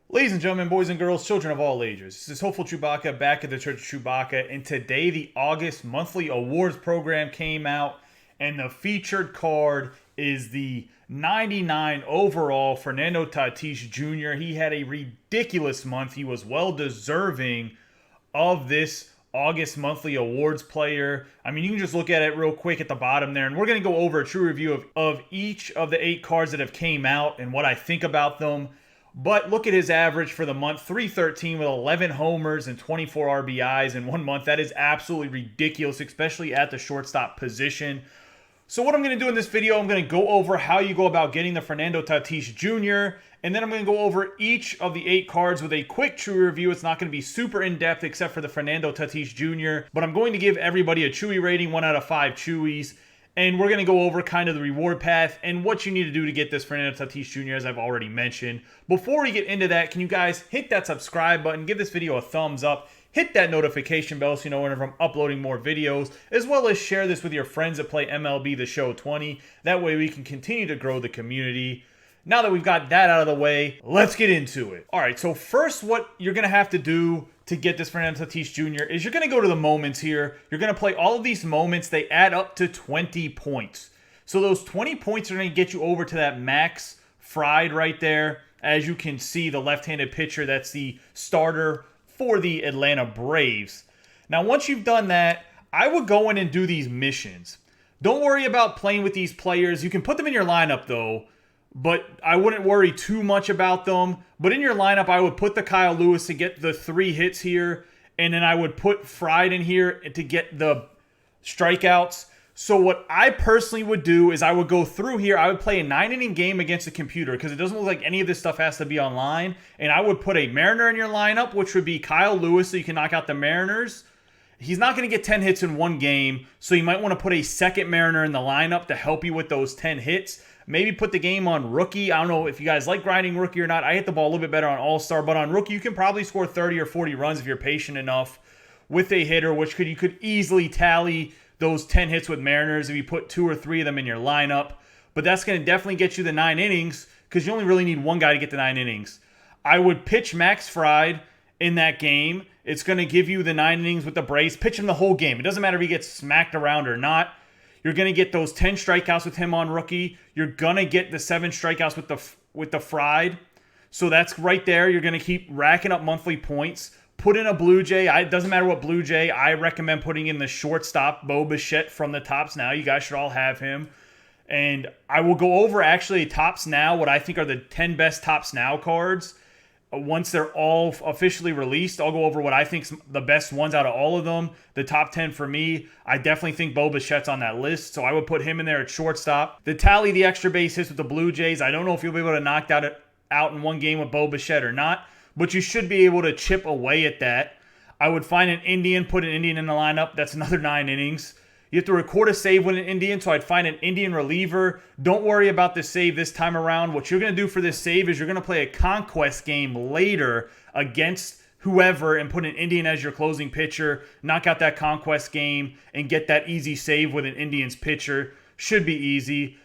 Ladies and gentlemen, boys and girls, children of all ages, this is Hopeful Chewbacca back at the Church of Chewbacca, and today the August monthly awards program came out, and the featured card is the 99 overall Fernando Tatis Jr. He had a ridiculous month. He was well deserving of this August monthly awards player. I mean, you can just look at it real quick at the bottom there, and we're going to go over a true review of each of the 8 cards that have came out and what I think about them. But look at his average for the month, 313 with 11 homers and 24 RBIs in 1 month. That is absolutely ridiculous, especially at the shortstop position. So what I'm going to do in this video, I'm going to go over how you go about getting the Fernando Tatis Jr., and then I'm going to go over each of the 8 cards with a quick true review. It's not going to be super in-depth except for the Fernando Tatis Jr., but I'm going to give everybody a Chewy rating, 1 out of 5 Chewies. And we're going to go over kind of the reward path and what you need to do to get this Fernando Tatis Jr., as I've already mentioned. Before we get into that, can you guys hit that subscribe button, give this video a thumbs up, hit that notification bell so you know whenever I'm uploading more videos, as well as share this with your friends that play MLB The Show 20. That way we can continue to grow the community. Now that we've got that out of the way, let's get into it. All right, so first what you're going to have to do to get this Fernando Tatis Jr. is you're going to go to the moments here. You're going to play all of these moments. They add up to 20 points. So those 20 points are going to get you over to that max fried right there. As you can see, the left-handed pitcher, that's the starter for the Atlanta Braves. Now, once you've done that, I would go in and do these missions. Don't worry about playing with these players. You can put them in your lineup, though, but I wouldn't worry too much about them. But in your lineup, I would put the Kyle Lewis to get the 3 hits here. And then I would put Fried in here to get the strikeouts. So what I personally would do is I would go through here. I would play a 9-inning game against a computer because it doesn't look like any of this stuff has to be online. And I would put a Mariner in your lineup, which would be Kyle Lewis, so you can knock out the Mariners. He's not going to get 10 hits in one game, so you might want to put a second Mariner in the lineup to help you with those 10 hits. Maybe put the game on rookie. I don't know if you guys like grinding rookie or not. I hit the ball a little bit better on all-star, but on rookie, you can probably score 30 or 40 runs if you're patient enough with a hitter, which you could easily tally those 10 hits with Mariners if you put 2 or 3 of them in your lineup. But that's going to definitely get you the 9 innings because you only really need one guy to get the 9 innings. I would pitch Max Fried in that game. It's going to give you the 9 innings with the Braves. Pitch him the whole game. It doesn't matter if he gets smacked around or not. You're going to get those 10 strikeouts with him on rookie. You're going to get the 7 strikeouts with the Fried. So that's right there. You're going to keep racking up monthly points. Put in a Blue Jay. It doesn't matter what Blue Jay. I recommend putting in the shortstop, Bo Bichette from the Tops Now. You guys should all have him. And I will go over actually Tops Now, what I think are the 10 best Tops Now cards. Once they're all officially released, I'll go over what I think's the best ones out of all of them. The top 10 for me, I definitely think Bo Bichette's on that list, so I would put him in there at shortstop. The tally the extra base hits with the Blue Jays, I don't know if you'll be able to knock that out in one game with Bo Bichette or not, but you should be able to chip away at that. I would find an Indian, put an Indian in the lineup. That's another 9 innings. You have to record a save with an Indian, so I'd find an Indian reliever. Don't worry about the save this time around. What you're going to do for this save is you're going to play a conquest game later against whoever and put an Indian as your closing pitcher, knock out that conquest game, and get that easy save with an Indians pitcher. Should be easy.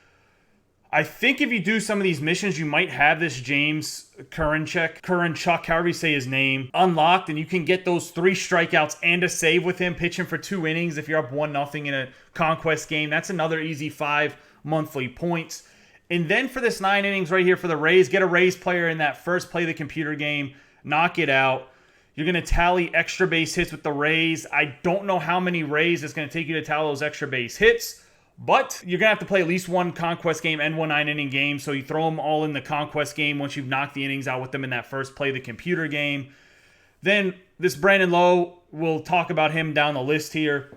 I think if you do some of these missions, you might have this James Karinchak, however you say his name, unlocked, and you can get those 3 strikeouts and a save with him, pitching for 2 innings if you're up 1-0 in a conquest game. That's another easy 5 monthly points. And then for this 9 innings right here for the Rays, get a Rays player in that first play of the computer game, knock it out. You're going to tally extra base hits with the Rays. I don't know how many Rays it's going to take you to tally those extra base hits. But you're going to have to play at least one conquest game and one 9-inning game. So you throw them all in the conquest game once you've knocked the innings out with them in that first play of the computer game. Then this Brandon Lowe, we'll talk about him down the list here.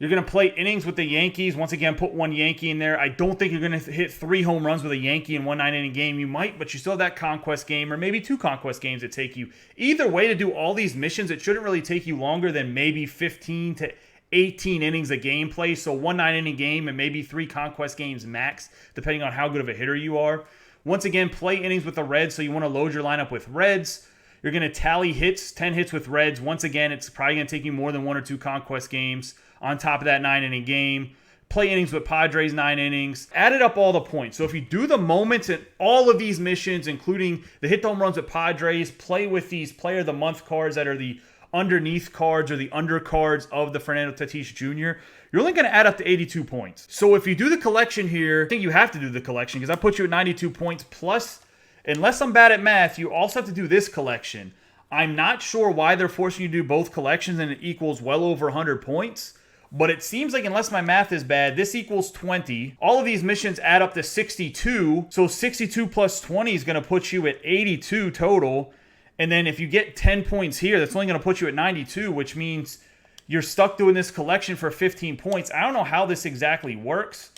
You're going to play innings with the Yankees. Once again, put one Yankee in there. I don't think you're going to hit 3 home runs with a Yankee in one 9-inning game. You might, but you still have that conquest game or maybe 2 conquest games that take you. Either way, to do all these missions, it shouldn't really take you longer than maybe 15 to 18 innings of gameplay, so one 9-inning game and maybe 3 conquest games max, depending on how good of a hitter you are. Once again, play innings with the Reds, so you want to load your lineup with Reds. You're going to tally hits, 10 hits with Reds. Once again, it's probably going to take you more than 1 or 2 conquest games on top of that 9-inning game. play innings with Padres 9 innings, added up all the points. So if you do the moments in all of these missions, including the hit home runs with Padres, play with these player of the month cards that are the underneath cards or the undercards of the Fernando Tatis Jr., you're only going to add up to 82 points. So if you do the collection here, I think you have to do the collection because I put you at 92 points plus, unless I'm bad at math, you also have to do this collection. I'm not sure why they're forcing you to do both collections and it equals well over 100 points. But it seems like unless my math is bad, this equals 20. All of these missions add up to 62. So 62 plus 20 is going to put you at 82 total. And then if you get 10 points here, that's only going to put you at 92, which means you're stuck doing this collection for 15 points. I don't know how this exactly works.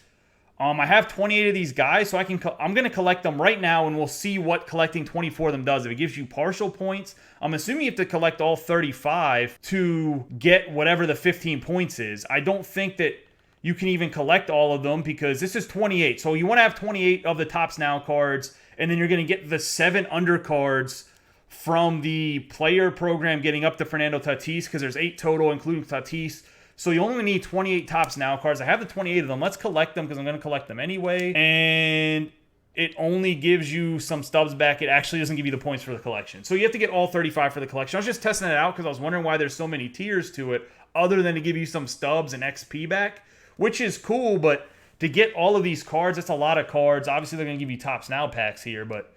I have 28 of these guys, so I'm going to collect them right now, and we'll see what collecting 24 of them does. If it gives you partial points, I'm assuming you have to collect all 35 to get whatever the 15 points is. I don't think that you can even collect all of them because this is 28. So you want to have 28 of the Tops Now cards, and then you're going to get the 7 undercards from the player program getting up to Fernando Tatis because there's 8 total, including Tatis. So you only need 28 Tops Now cards. I have the 28 of them. Let's collect them because I'm going to collect them anyway. And it only gives you some stubs back. It actually doesn't give you the points for the collection. So you have to get all 35 for the collection. I was just testing it out because I was wondering why there's so many tiers to it other than to give you some stubs and XP back, which is cool. But to get all of these cards, that's a lot of cards. Obviously, they're going to give you Tops Now packs here, but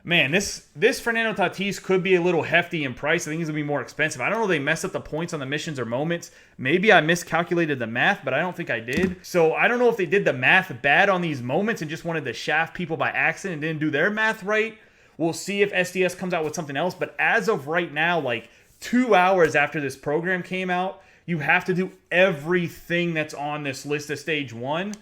man, this Fernando Tatis could be a little hefty in price. I think it's going to be more expensive. I don't know if they messed up the points on the missions or moments. Maybe I miscalculated the math, but I don't think I did. So I don't know if they did the math bad on these moments and just wanted to shaft people by accident and didn't do their math right. We'll see if SDS comes out with something else. But as of right now, like 2 hours after this program came out, you have to do everything that's on this list of stage 1.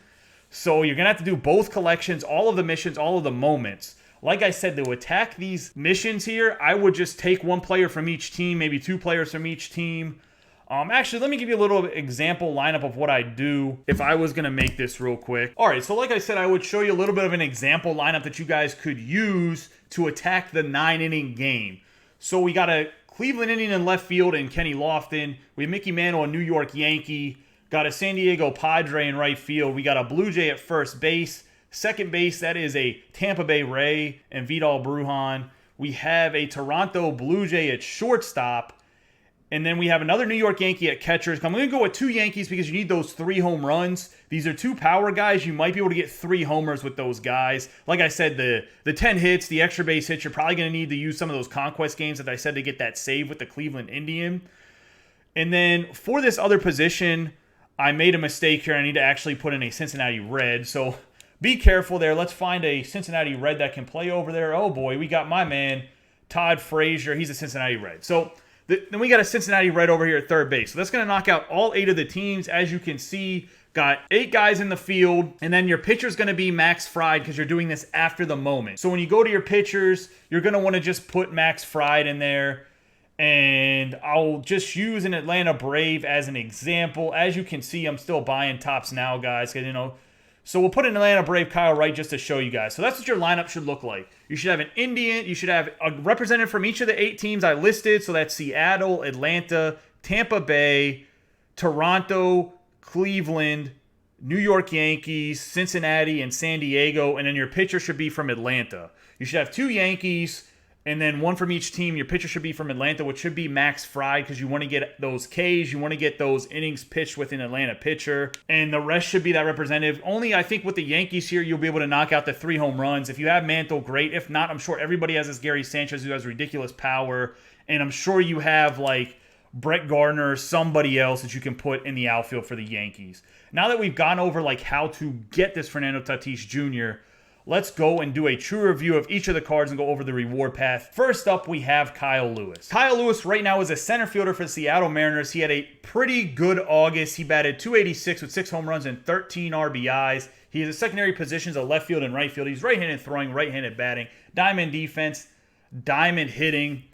So you're going to have to do both collections, all of the missions, all of the moments. Like I said, to attack these missions here, I would just take one player from each team, maybe 2 players from each team. Actually, let me give you a little example lineup of what I'd do if I was going to make this real quick. All right, so like I said, I would show you a little bit of an example lineup that you guys could use to attack the 9-inning game. So we got a Cleveland Indian in left field and Kenny Lofton. We have Mickey Mantle, a New York Yankee. Got a San Diego Padre in right field. We got a Blue Jay at first base. Second base, that is a Tampa Bay Ray and Vidal Brujan. We have a Toronto Blue Jay at shortstop. And then we have another New York Yankee at catchers. I'm going to go with 2 Yankees because you need those 3 home runs. These are 2 power guys. You might be able to get 3 homers with those guys. Like I said, the 10 hits, the extra base hits, you're probably going to need to use some of those conquest games that I said to get that save with the Cleveland Indian. And then for this other position, I made a mistake here. I need to actually put in a Cincinnati Red. So be careful there. Let's find a Cincinnati Red that can play over there. Oh boy, we got my man, Todd Frazier. He's a Cincinnati Red. So then we got a Cincinnati Red over here at third base. So that's going to knock out all 8 of the teams. As you can see, got 8 guys in the field. And then your pitcher's going to be Max Fried because you're doing this after the moment. So when you go to your pitchers, you're going to want to just put Max Fried in there. And I'll just use an Atlanta Brave as an example. As you can see, I'm still buying Tops Now, guys. Because, so we'll put an Atlanta Brave Kyle Wright just to show you guys. So that's what your lineup should look like. You should have an Indian. You should have a representative from each of the 8 teams I listed. So that's Seattle, Atlanta, Tampa Bay, Toronto, Cleveland, New York Yankees, Cincinnati, and San Diego. And then your pitcher should be from Atlanta. You should have 2 Yankees. And then 1 from each team. Your pitcher should be from Atlanta, which should be Max Fried because you want to get those Ks. You want to get those innings pitched with an Atlanta pitcher. And the rest should be that representative. Only, I think, with the Yankees here, you'll be able to knock out the 3 home runs. If you have Mantle, great. If not, I'm sure everybody has this Gary Sanchez who has ridiculous power. And I'm sure you have, like, Brett Gardner or somebody else that you can put in the outfield for the Yankees. Now that we've gone over, like, how to get this Fernando Tatis Jr., let's go and do a true review of each of the cards and go over the reward path. First up, we have Kyle Lewis. Kyle Lewis right now is a center fielder for the Seattle Mariners. He had a pretty good August. He batted .286 with 6 home runs and 13 RBIs. He has a secondary positions of left field and right field. He's right-handed throwing, right-handed batting, diamond defense, diamond hitting.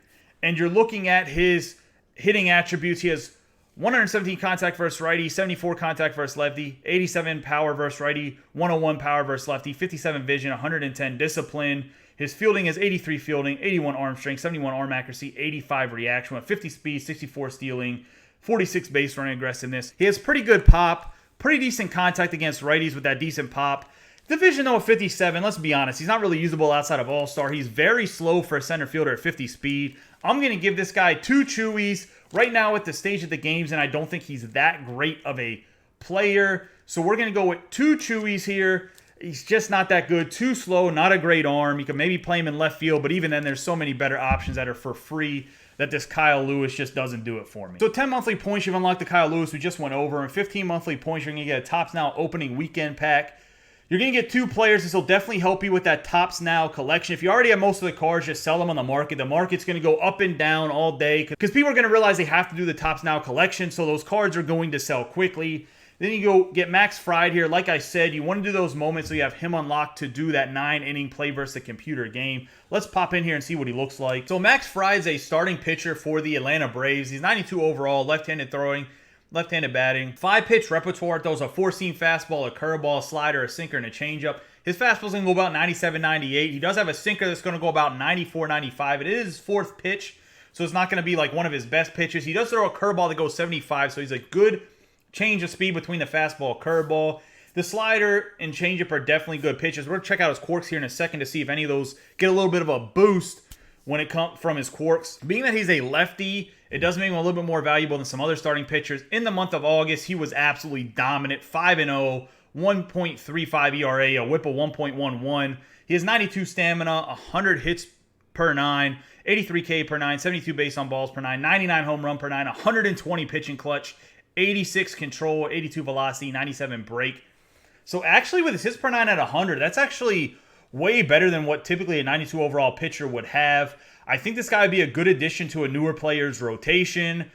And you're looking at his hitting attributes. He has 117 contact versus righty, 74 contact versus lefty, 87 power versus righty, 101 power versus lefty, 57 vision, 110 discipline. His fielding is 83 fielding, 81 arm strength, 71 arm accuracy, 85 reaction, 50 speed, 64 stealing, 46 base running aggressiveness. He has pretty good pop, Pretty decent contact against righties with that decent pop. Division though at 57, let's be honest, he's not really usable outside of All-Star. He's very slow for a center fielder at 50 speed. I'm going to give this guy 2 chewies right now at the stage of the games, and I don't think he's that great of a player. So we're going to go with 2 chewies here. He's just not that good. Too slow, not a great arm. You can maybe play him in left field, but even then there's so many better options that are for free that this Kyle Lewis just doesn't do it for me. So 10 monthly points, you've unlocked the Kyle Lewis we just went over, and 15 monthly points, you're going to get a Topps Now opening weekend pack. You're going to get 2 players. This will definitely help you with that Topps Now collection. If you already have most of the cards, just sell them on the market. The market's going to go up and down all day because people are going to realize they have to do the Topps Now collection, so those cards are going to sell quickly. Then you go get Max Fried here. Like I said, you want to do those moments so you have him unlocked to do that 9-inning play versus the computer game. Let's pop in here and see what he looks like. So Max Fried's a starting pitcher for the Atlanta Braves. He's 92 overall, left-handed throwing, left-handed batting. 5-pitch repertoire. Throws a 4-seam fastball, a curveball, a slider, a sinker, and a changeup. His fastball's going to go about 97, 98. He does have a sinker that's going to go about 94, 95. It is his 4th pitch, so it's not going to be like one of his best pitches. He does throw a curveball that goes 75, so he's a good change of speed between the fastball and curveball. The slider and changeup are definitely good pitches. We're going to check out his Quirks here in a second to see if any of those get a little bit of a boost when it comes from his Quirks. Being that he's a lefty, it does make him a little bit more valuable than some other starting pitchers. In the month of August, he was absolutely dominant. 5-0, 1.35 ERA, a whip of 1.11. He has 92 stamina, 100 hits per 9, 83 K per 9, 72 base on balls per 9, 99 home run per 9, 120 pitching clutch, 86 control, 82 velocity, 97 break. So actually with his hits per 9 at 100, that's actually way better than what typically a 92 overall pitcher would have. I think this guy would be a good addition to a newer player's rotation,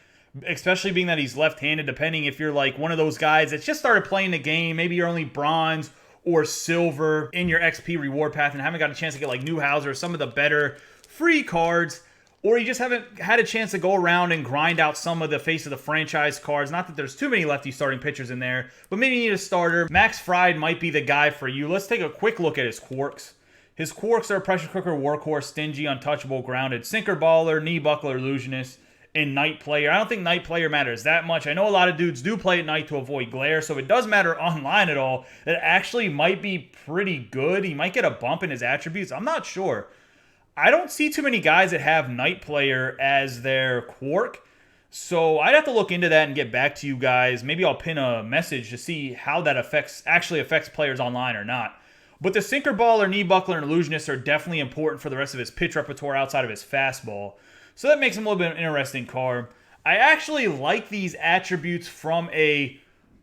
especially being that he's left-handed, depending if you're like one of those guys that just started playing the game. Maybe you're only bronze or silver in your XP reward path and haven't got a chance to get like Newhouser or some of the better free cards. Or you just haven't had a chance to go around and grind out some of the face of the franchise cards. Not that there's too many lefty starting pitchers in there, but maybe you need a starter. Max Fried might be the guy for you. Let's take a quick look at his Quirks. His Quirks are pressure cooker, workhorse, stingy, untouchable, grounded, sinker baller, knee buckler, illusionist, and night player. I don't think night player matters that much. I know a lot of dudes do play at night to avoid glare, so if it does matter online at all, that actually might be pretty good. He might get a bump in his attributes. I'm not sure. I don't see too many guys that have night player as their Quark, so I'd have to look into that and get back to you guys. Maybe I'll pin a message to see how that actually affects players online or not. But the sinker ball or knee buckler and illusionist are definitely important for the rest of his pitch repertoire outside of his fastball. So that makes him a little bit of an interesting card. I actually like these attributes from a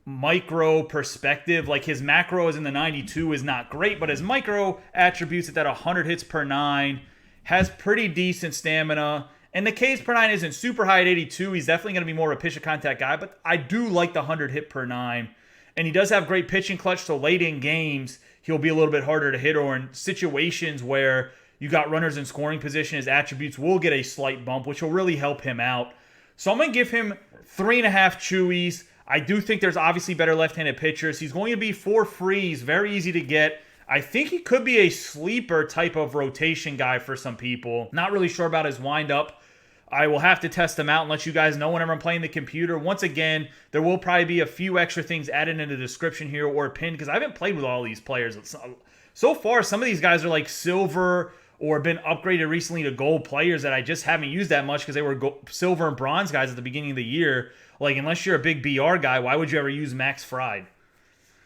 micro perspective. Like his macro is in the 92 is not great, but his micro attributes at that 100 hits per 9 has pretty decent stamina. And the Ks per 9 isn't super high at 82. He's definitely going to be more of a pitch of contact guy, but I do like the 100 hit per 9. And he does have great pitching clutch, so late in games, he'll be a little bit harder to hit, or in situations where you got runners in scoring position, his attributes will get a slight bump, which will really help him out. So I'm going to give him 3.5 chewies. I do think there's obviously better left-handed pitchers. He's going to be for free. He's very easy to get. I think he could be a sleeper type of rotation guy for some people. Not really sure about his windup. I will have to test him out and let you guys know whenever I'm playing the computer. Once again, there will probably be a few extra things added in the description here or pinned because I haven't played with all these players. So far, some of these guys are like silver or been upgraded recently to gold players that I just haven't used that much because they were silver and bronze guys at the beginning of the year. Like, unless you're a big BR guy, why would you ever use Max Fried?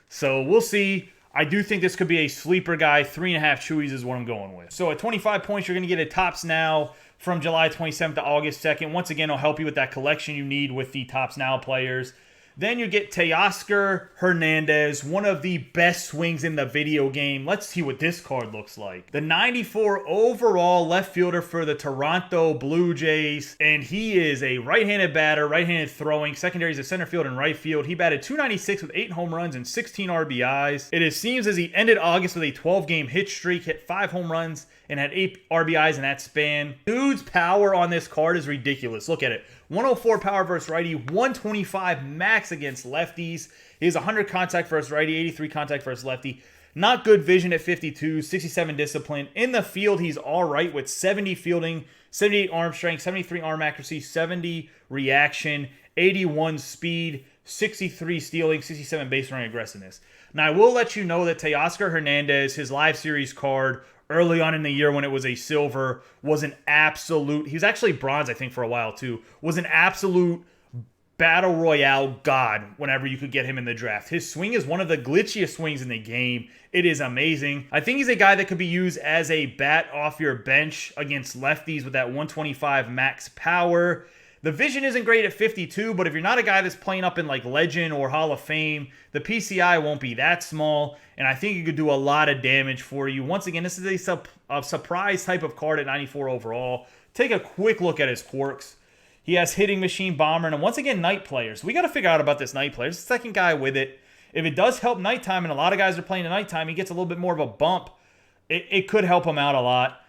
So we'll see. I do think this could be a sleeper guy. 3.5 chewies is what I'm going with. So at 25 points, you're going to get a Topps Now from July 27th to August 2nd. Once again, it'll help you with that collection you need with the Topps Now players. Then you get Teoscar Hernandez, one of the best swings in the video game. Let's see what this card looks like. The 94 overall left fielder for the Toronto Blue Jays. And he is a right-handed batter, right-handed throwing. Secondary is a center field and right field. He batted .296 with 8 home runs and 16 RBIs. It seems as he ended August with a 12-game hit streak, hit 5 home runs, and had 8 RBIs in that span. Dude's power on this card is ridiculous. Look at it. 104 power versus righty, 125 max against lefties. He has 100 contact versus righty, 83 contact versus lefty. Not good vision at 52, 67 discipline. In the field, he's all right with 70 fielding, 78 arm strength, 73 arm accuracy, 70 reaction, 81 speed, 63 stealing, 67 base running aggressiveness. Now, I will let you know that Teoscar Hernandez, his live series card early on in the year when it was a silver, was an absolute, he was actually bronze, I think, for a while too, was an absolute battle royale god whenever you could get him in the draft. His swing is one of the glitchiest swings in the game. It is amazing. I think he's a guy that could be used as a bat off your bench against lefties with that 125 max power. The vision isn't great at 52, but if you're not a guy that's playing up in like Legend or Hall of Fame, the PCI won't be that small, and I think it could do a lot of damage for you. Once again, this is a surprise type of card at 94 overall. Take a quick look at his quirks. He has Hitting Machine, Bomber, and once again, Night Player. So we got to figure out about this Night Player. It's the second guy with it. If it does help nighttime, and a lot of guys are playing at nighttime, he gets a little bit more of a bump. It could help him out a lot.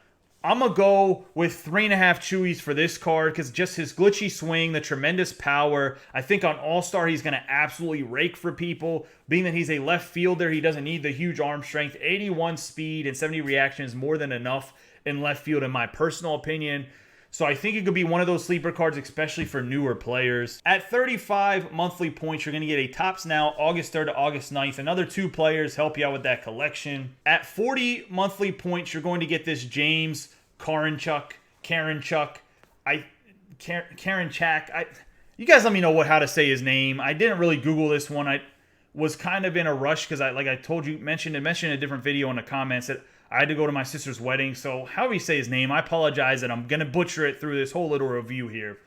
I'm going to go with 3.5 Chewies for this card because just his glitchy swing, the tremendous power. I think on All-Star, he's going to absolutely rake for people. Being that he's a left fielder, he doesn't need the huge arm strength. 81 speed and 70 reaction is more than enough in left field, in my personal opinion. So I think it could be one of those sleeper cards, especially for newer players. At 35 monthly points, you're going to get a Topps Now August 3rd to August 9th. Another 2 players help you out with that collection. At 40 monthly points, you're going to get this James Karinchak. You guys let me know how to say his name. I didn't really Google this one. I was kind of in a rush because like I told you, mentioned in a different video in the comments that I had to go to my sister's wedding, so however you say his name, I apologize that I'm going to butcher it through this whole little review here.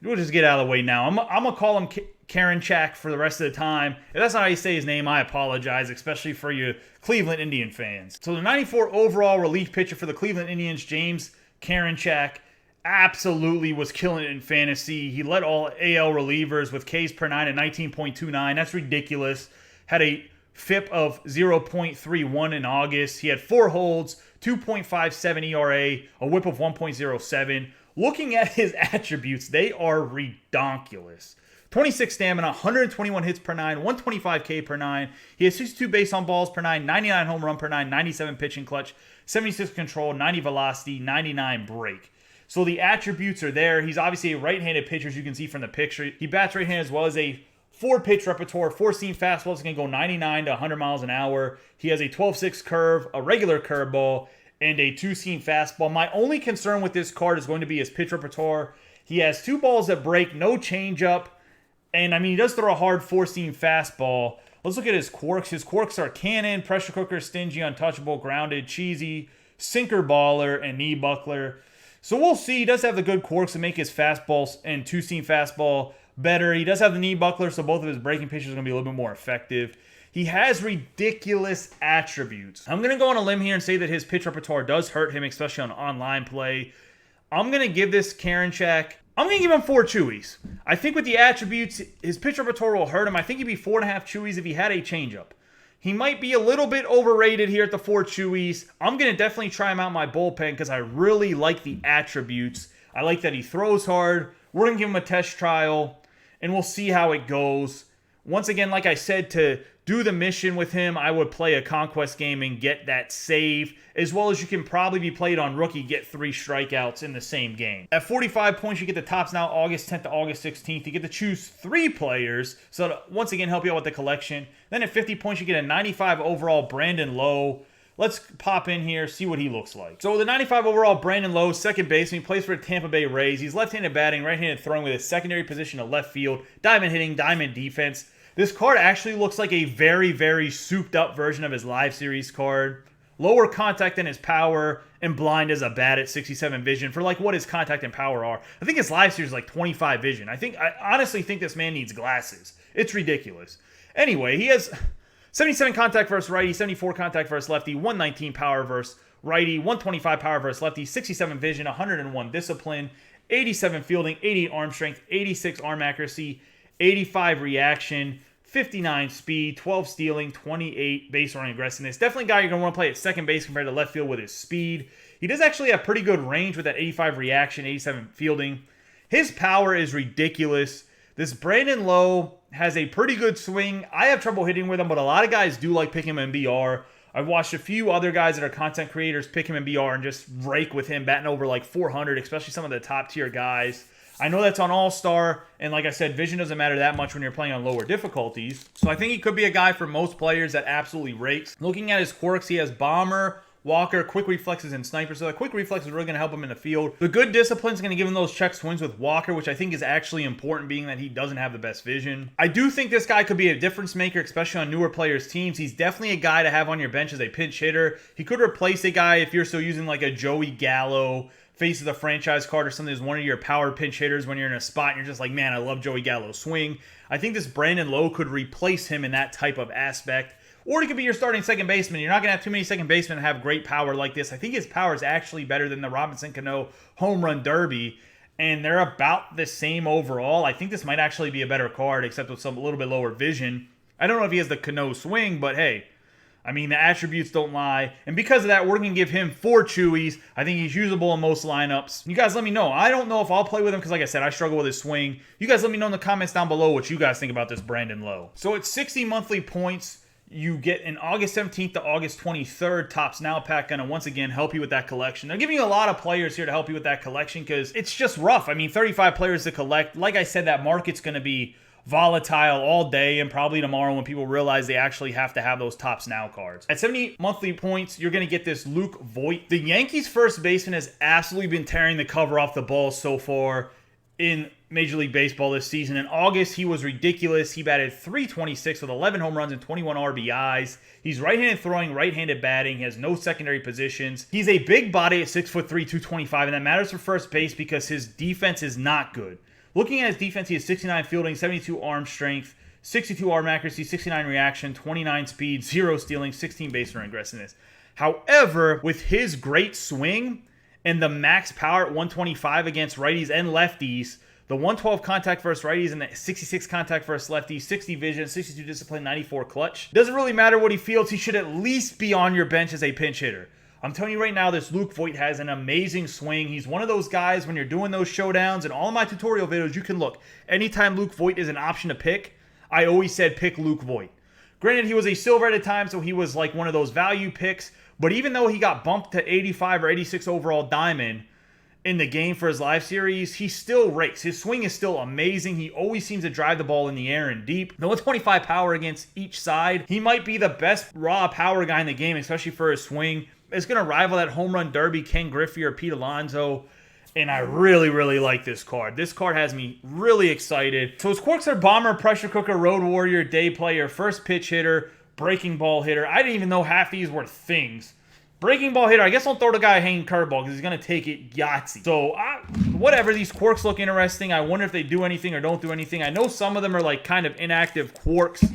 We'll just get out of the way now. I'm going to call him Karinchak for the rest of the time. If that's not how you say his name, I apologize, especially for you Cleveland Indian fans. So the 94 overall relief pitcher for the Cleveland Indians, James Karinchak, absolutely was killing it in fantasy. He led all AL relievers with Ks per 9 at 19.29. That's ridiculous. Had a FIP of 0.31 in August. He had 4 holds, 2.57 ERA, a whip of 1.07. Looking at his attributes, they are redonkulous. 26 stamina, 121 hits per 9, 125 K per 9. He has 62 base on balls per 9, 99 home run per 9, 97 pitching clutch, 76 control, 90 velocity, 99 break. So the attributes are there. He's obviously a right-handed pitcher, as you can see from the picture. He bats right-handed as well as a 4-pitch repertoire, 4-seam fastball is going to go 99 to 100 miles an hour. He has a 12-6 curve, a regular curveball, and a 2-seam fastball. My only concern with this card is going to be his pitch repertoire. He has 2 balls that break, no changeup, and I mean, he does throw a hard 4-seam fastball. Let's look at his quirks. His quirks are cannon, pressure cooker, stingy, untouchable, grounded, cheesy, sinker baller, and knee buckler. So we'll see. He does have the good quirks to make his fastballs and 2-seam fastball better. He does have the knee buckler, so both of his breaking pitches are going to be a little bit more effective. He has ridiculous attributes. I'm going to go on a limb here and say that his pitch repertoire does hurt him, especially on online play. I'm going to give this Karinchak, I'm going to give him 4 Chewies. I think with the attributes, his pitch repertoire will hurt him. I think he'd be 4.5 Chewies if he had a changeup. He might be a little bit overrated here at the 4 Chewies. I'm going to definitely try him out in my bullpen because I really like the attributes. I like that he throws hard. We're going to give him a test trial, and we'll see how it goes. Once again, like I said, to do the mission with him, I would play a conquest game and get that save, as well as you can probably be played on rookie, get 3 strikeouts in the same game. At 45 points, you get the Topps Now August 10th to August 16th. You get to choose 3 players, so to once again help you out with the collection. Then at 50 points, you get a 95 overall Brandon Lowe. Let's pop in here, see what he looks like. So the 95 overall Brandon Lowe, second baseman, plays for the Tampa Bay Rays. He's left-handed batting, right-handed throwing with his secondary position of left field, diamond hitting, diamond defense. This card actually looks like a very, very souped-up version of his live series card. Lower contact than his power, and blind as a bat at 67 vision for like what his contact and power are. I think his live series is like 25 vision. I honestly think this man needs glasses. It's ridiculous. Anyway, he has 77 contact versus righty, 74 contact versus lefty, 119 power versus righty, 125 power versus lefty, 67 vision, 101 discipline, 87 fielding, 88 arm strength, 86 arm accuracy, 85 reaction, 59 speed, 12 stealing, 28 base running aggressiveness. Definitely a guy you're going to want to play at second base compared to left field with his speed. He does actually have pretty good range with that 85 reaction, 87 fielding. His power is ridiculous. This Brandon Lowe has a pretty good swing. I have trouble hitting with him, but a lot of guys do like picking him in BR. I've watched a few other guys that are content creators pick him in BR and just rake with him, batting over like 400, especially some of the top tier guys. I know that's on All-Star, and like I said, vision doesn't matter that much when you're playing on lower difficulties. So I think he could be a guy for most players that absolutely rakes. Looking at his quirks, he has Bomber, Walker, quick reflexes, and sniper. So the quick reflex is really going to help him in the field. The good discipline is going to give him those check swings with Walker, which I think is actually important, being that he doesn't have the best vision. I do think this guy could be a difference maker, especially on newer players' teams. He's definitely a guy to have on your bench as a pinch hitter. He could replace a guy if you're still using like a Joey Gallo, face of the franchise card, or something as one of your power pinch hitters when you're in a spot and you're just like, man, I love Joey Gallo's swing. I think this Brandon Lowe could replace him in that type of aspect. Or he could be your starting second baseman. You're not going to have too many second basemen have great power like this. I think his power is actually better than the Robinson Cano home run derby, and they're about the same overall. I think this might actually be a better card, except with some a little bit lower vision. I don't know if he has the Cano swing, but hey, I mean, the attributes don't lie. And because of that, we're going to give him 4 Chewies. I think he's usable in most lineups. You guys let me know. I don't know if I'll play with him because, like I said, I struggle with his swing. You guys let me know in the comments down below what you guys think about this Brandon Lowe. So it's 60 monthly points. You get an August 17th to August 23rd Topps Now pack, going to once again help you with that collection. They're giving you a lot of players here to help you with that collection because it's just rough. I mean, 35 players to collect. Like I said, that market's going to be volatile all day and probably tomorrow when people realize they actually have to have those Topps Now cards. At 70 monthly points, you're going to get this Luke Voit. The Yankees first baseman has absolutely been tearing the cover off the ball so far in Major League Baseball this season. In August, he was ridiculous. He batted .326 with 11 home runs and 21 RBIs. He's right-handed throwing, right-handed batting. He has no secondary positions. He's a big body at 6'3", 225, and that matters for first base because his defense is not good. Looking at his defense, he has 69 fielding, 72 arm strength, 62 arm accuracy, 69 reaction, 29 speed, 0 stealing, 16 base running aggressiveness. However, with his great swing and the max power at 125 against righties and lefties, the 112 contact versus righties and the 66 contact versus lefties, 60 vision, 62 discipline, 94 clutch. Doesn't really matter what he fields. He should at least be on your bench as a pinch hitter. I'm telling you right now, this Luke Voit has an amazing swing. He's one of those guys when you're doing those showdowns and all of my tutorial videos, you can look. Anytime Luke Voit is an option to pick, I always said pick Luke Voit. Granted, he was a silver at a time, so he was like one of those value picks. But even though he got bumped to 85 or 86 overall diamond in the game for his live series, he still rakes. His swing is still amazing. He always seems to drive the ball in the air and deep. The 125 power against each side. He might be the best raw power guy in the game, especially for his swing. It's going to rival that home run derby, Ken Griffey or Pete Alonso. And I really, really like this card. This card has me really excited. So his quirks are Bomber, Pressure Cooker, Road Warrior, Day Player, First Pitch Hitter, Breaking Ball Hitter. I didn't even know half these were things. Breaking Ball Hitter, I guess I'll throw the guy a hanging curveball because he's going to take it Yahtzee. So, whatever, these quirks look interesting. I wonder if they do anything or don't do anything. I know some of them are like kind of inactive quirks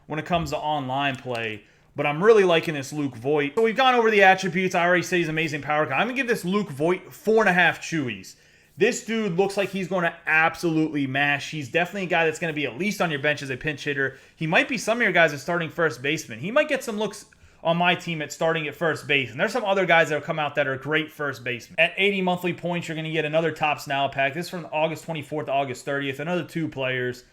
when it comes to online play. But I'm really liking this Luke Voit. So we've gone over the attributes. I already said he's an amazing power guy. I'm going to give this Luke Voit 4.5 Chewies. This dude looks like he's going to absolutely mash. He's definitely a guy that's going to be at least on your bench as a pinch hitter. He might be some of your guys as starting first baseman. He might get some looks on my team at starting at first base. And there's some other guys that have come out that are great first basemen. At 80 monthly points, you're going to get another Topps Now pack. This is from August 24th to August 30th. Another 2 players.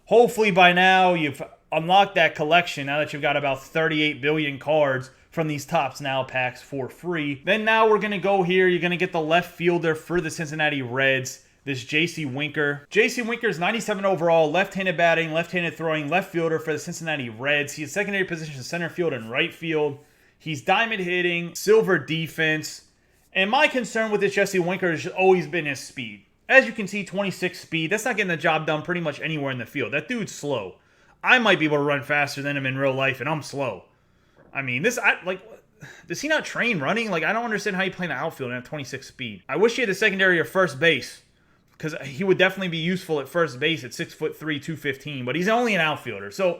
Hopefully by now you've unlocked that collection now that you've got about 38 billion cards from these Topps Now packs for free. Then now we're going to go here. You're going to get the left fielder for the Cincinnati Reds, this J.C. Winker. J.C. Winker is 97 overall, left-handed batting, left-handed throwing, left fielder for the Cincinnati Reds. He has secondary positions center field and right field. He's diamond hitting, silver defense. And my concern with this J.C. Winker has always been his speed. As you can see, 26 speed. That's not getting the job done pretty much anywhere in the field. That dude's slow. I might be able to run faster than him in real life, and I'm slow. I mean, does he not train running? Like, I don't understand how you play in the outfield and have 26 speed. I wish he had a secondary or first base, because he would definitely be useful at first base at 6'3", 215, but he's only an outfielder. So,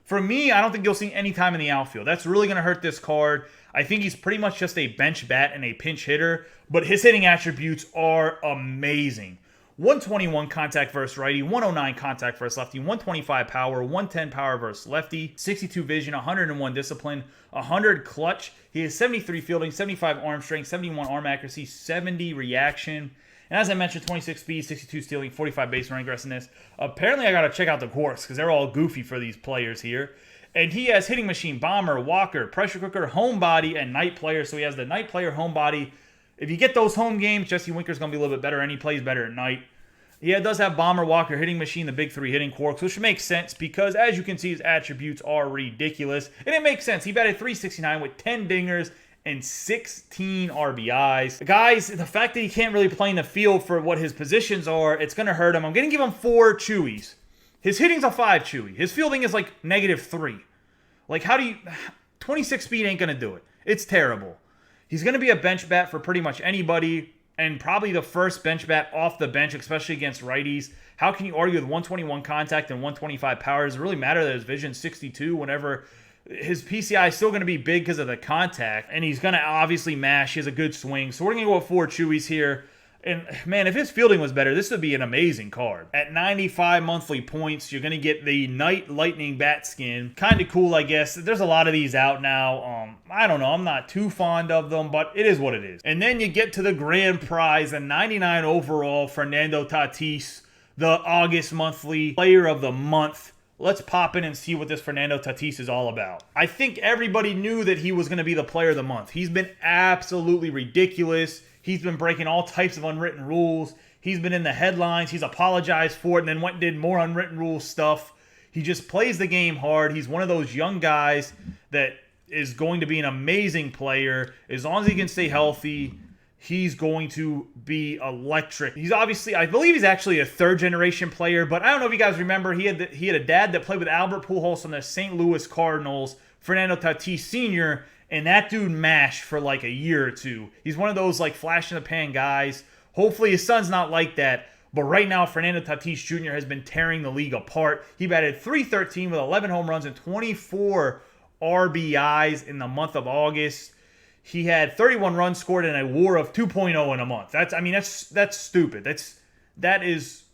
for me, I don't think you'll see any time in the outfield. That's really going to hurt this card. I think he's pretty much just a bench bat and a pinch hitter, but his hitting attributes are amazing. 121 contact versus righty, 109 contact versus lefty, 125 power, 110 power versus lefty, 62 vision, 101 discipline, 100 clutch. He has 73 fielding, 75 arm strength, 71 arm accuracy, 70 reaction. And as I mentioned, 26 speed, 62 stealing, 45 base running aggressiveness. Apparently, I got to check out the Quirks because they're all goofy for these players here. And he has hitting machine, Bomber, Walker, Pressure Cooker, Homebody, and Night Player. So he has the Night Player, Homebody. If you get those home games, Jesse Winker's going to be a little bit better, and he plays better at night. Yeah, it does have Bomber, Walker, Hitting Machine, the big three hitting Quarks, which makes sense because, as you can see, his attributes are ridiculous. And it makes sense. He batted .369 with 10 dingers and 16 RBIs. Guys, the fact that he can't really play in the field for what his positions are, it's going to hurt him. I'm going to give him 4 Chewies. His hitting's a 5 Chewy. His fielding is like -3. Like, how do you... 26 speed ain't going to do it. It's terrible. He's going to be a bench bat for pretty much anybody, and probably the first bench bat off the bench, especially against righties. How can you argue with 121 contact and 125 power? Does it really matter that his vision's 62 whenever his PCI is still going to be big because of the contact, and he's going to obviously mash. He has a good swing. So we're going to go with 4 Chewies here. And, man, if his fielding was better, this would be an amazing card. At 95 monthly points, you're going to get the Night Lightning bat skin. Kind of cool, I guess. There's a lot of these out now. I don't know. I'm not too fond of them, but it is what it is. And then you get to the grand prize, a 99 overall Fernando Tatis, the August monthly player of the month. Let's pop in and see what this Fernando Tatis is all about. I think everybody knew that he was going to be the player of the month. He's been absolutely ridiculous. He's been breaking all types of unwritten rules. He's been in the headlines. He's apologized for it and then went and did more unwritten rule stuff. He just plays the game hard. He's one of those young guys that is going to be an amazing player. As long as he can stay healthy, he's going to be electric. He's obviously, I believe he's actually a third-generation player, but I don't know if you guys remember, he had a dad that played with Albert Pujols on the St. Louis Cardinals, Fernando Tatis Sr., and that dude mashed for like a year or two. He's one of those like flash-in-the-pan guys. Hopefully his son's not like that. But right now, Fernando Tatis Jr. has been tearing the league apart. He batted .313 with 11 home runs and 24 RBIs in the month of August. He had 31 runs scored and a WAR of 2.0 in a month. That's stupid. That is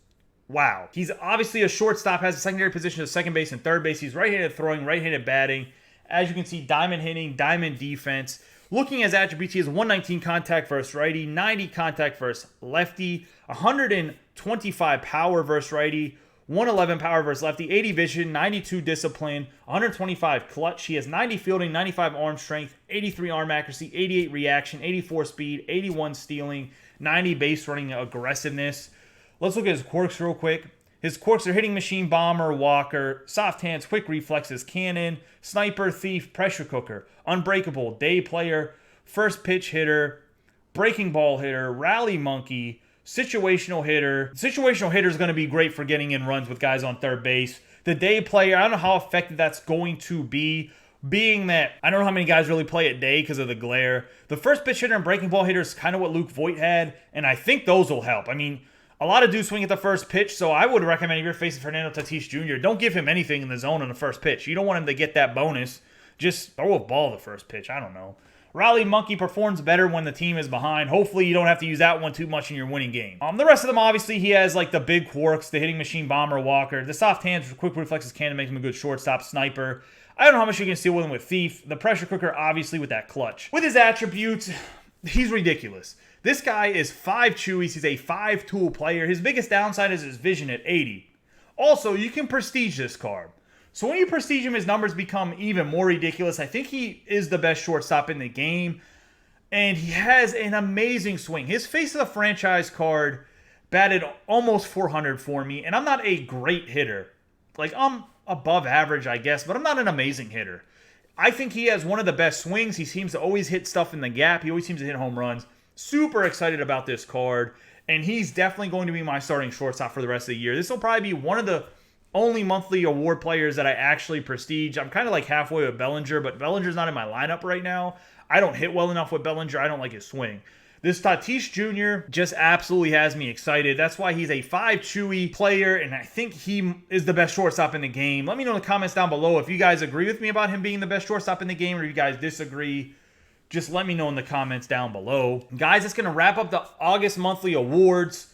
wow. He's obviously a shortstop, has a secondary position at second base and third base. He's right-handed throwing, right-handed batting. As you can see, diamond hitting, diamond defense. Looking at his attributes, he has 119 contact versus righty, 90 contact versus lefty, 125 power versus righty, 111 power versus lefty, 80 vision, 92 discipline, 125 clutch. He has 90 fielding, 95 arm strength, 83 arm accuracy, 88 reaction, 84 speed, 81 stealing, 90 base running aggressiveness. Let's look at his quirks real quick. His quirks are Hitting Machine, Bomber, Walker, Soft Hands, Quick Reflexes, Cannon, Sniper, Thief, Pressure Cooker, Unbreakable, Day Player, First Pitch Hitter, Breaking Ball Hitter, Rally Monkey, Situational Hitter. Situational Hitter is going to be great for getting in runs with guys on third base. The Day Player, I don't know how effective that's going to be, being that I don't know how many guys really play at day because of the glare. The First Pitch Hitter and Breaking Ball Hitter is kind of what Luke Voigt had, and I think those will help. I mean, a lot of dudes swing at the first pitch, so I would recommend if you're facing Fernando Tatis Jr., don't give him anything in the zone on the first pitch. You don't want him to get that bonus. Just throw a ball the first pitch. I don't know. Rally Monkey performs better when the team is behind. Hopefully you don't have to use that one too much in your winning game. The rest of them, obviously, he has like the big quirks, the Hitting Machine, Bomber, Walker. The Soft Hands, Quick Reflexes, Cannon makes him a good shortstop, Sniper. I don't know how much you can steal with him with Thief. The Pressure Cooker, obviously, with that clutch. With his attributes, he's ridiculous. This guy is 5 Chewies. He's a 5-tool player. His biggest downside is his vision at 80. Also, you can prestige this card. So when you prestige him, his numbers become even more ridiculous. I think he is the best shortstop in the game. And he has an amazing swing. His Face of the Franchise card batted almost 400 for me. And I'm not a great hitter. Like, I'm above average, I guess. But I'm not an amazing hitter. I think he has one of the best swings. He seems to always hit stuff in the gap. He always seems to hit home runs. Super excited about this card, and he's definitely going to be my starting shortstop for the rest of the year. This will probably be one of the only monthly award players that I actually prestige. I'm kind of like halfway with Bellinger, but Bellinger's not in my lineup right now. I don't hit well enough with Bellinger. I don't like his swing. This Tatis Jr. just absolutely has me excited. That's why he's a 5 Chewy player, and I think he is the best shortstop in the game. Let me know in the comments down below if you guys agree with me about him being the best shortstop in the game, or if you guys disagree. Just let me know in the comments down below. Guys, that's going to wrap up the August monthly awards.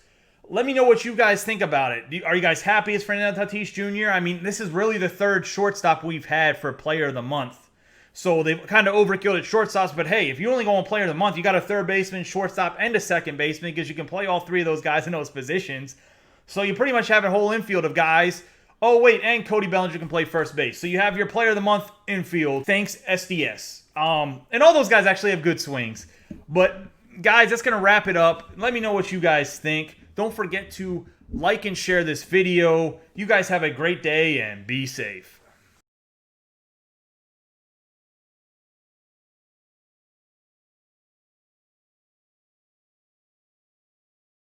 Let me know what you guys think about it. Are you guys happy as Fernando Tatis Jr.? I mean, this is really the third shortstop we've had for Player of the Month. So they've kind of overkilled at shortstops. But hey, if you only go on Player of the Month, you got a third baseman, shortstop, and a second baseman because you can play all 3 of those guys in those positions. So you pretty much have a whole infield of guys. Oh, wait, and Cody Bellinger can play first base. So you have your Player of the Month infield. Thanks, SDS. And all those guys actually have good swings. But, guys, that's going to wrap it up. Let me know what you guys think. Don't forget to like and share this video. You guys have a great day and be safe.